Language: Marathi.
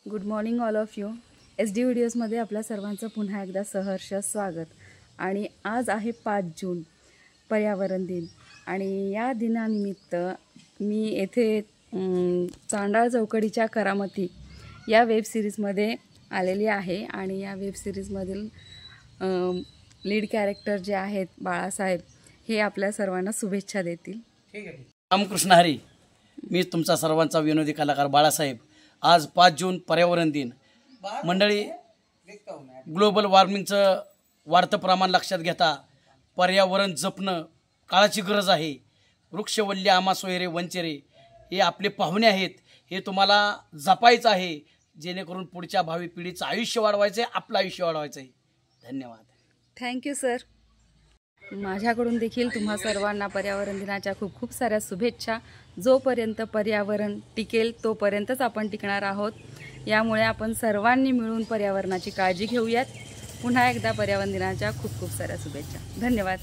Good morning all of you. SD व्हिडिओजमध्ये आपल्या सर्वांचं पुन्हा एकदा सहर्ष स्वागत. आणि आज आहे 5 जून पर्यावरण दिन आणि या दिनानिमित्त मी येथे चांडाळ चौकडीच्या करामती या वेब सिरीजमध्ये आलेली आहे आणि या वेब सिरीजमधील लीड कॅरेक्टर जे आहेत बाळासाहेब हे आपल्या सर्वांना शुभेच्छा देतील. रामकृष्ण हरी. मी तुमचा सर्वांचा विनोदी कलाकार बाळासाहेब. आज 5 जून पर्यावरण दिन. मंडळी, ग्लोबल वॉर्मिंगचं वाढतं प्रमाण लक्षात घेता पर्यावरण जपणं काळाची गरज आहे. वृक्षवल्ली आम्हा सोयरे वंचेरे हे आपले पाहुणे आहेत. हे तुम्हाला जपायचं आहे जेणेकरून पुढच्या भावी पिढीचं आयुष्य वाढवायचं आहे, आपलं आयुष्य वाढवायचं आहे. धन्यवाद. Thank you sir. माझ्याकडून देखील तुम्हा सर्वांना पर्यावरण दिनाच्या खूप खूप साऱ्या शुभेच्छा. जोपर्यंत पर्यावरण टिकेल तोपर्यंतच आपण टिकणार आहोत. यामुळे आपण सर्वांनी मिळून पर्यावरणाची काळजी घेऊयात. पुन्हा एकदा पर्यावरण दिनाच्या खूप खूप साऱ्या शुभेच्छा. धन्यवाद.